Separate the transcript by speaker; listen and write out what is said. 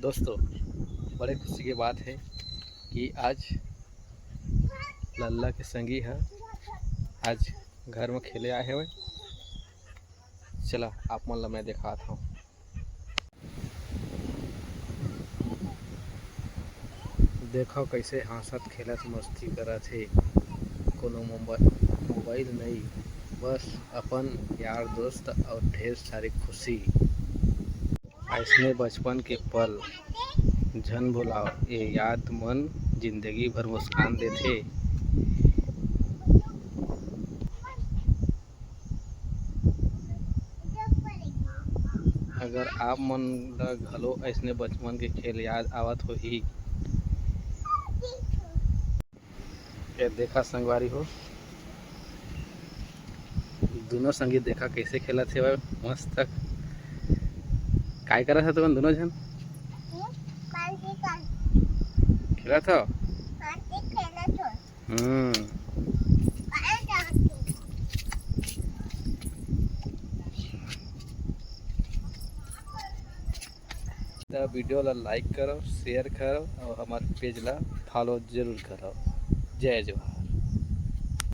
Speaker 1: दोस्तों, बड़े खुशी की बात है कि आज लल्ला के संगी है आज घर में खेले आए हुए। चला आप मन ला मैं दिखाता हूँ। देखो कैसे हंसत खेलत मस्ती करत है। कोनो मोबाइल नहीं, बस अपन यार दोस्त और ढेर सारी खुशी। ऐसने बचपन के पल झन भुलाओ, ये याद मन जिंदगी भर मुस्कान देथे। अगर आप मन ला घलो ऐसने बचपन के खेल याद आवत होही, ये देखा संगवारी हो, दोनों संगी देखा कैसे खेलत हे मस्त। काय करत है तुम दोनों जन? खेलत हो? वीडियो ला लाइक करो, शेयर करो और हमारे पेज ला फॉलो जरूर करो। जय जवाहर।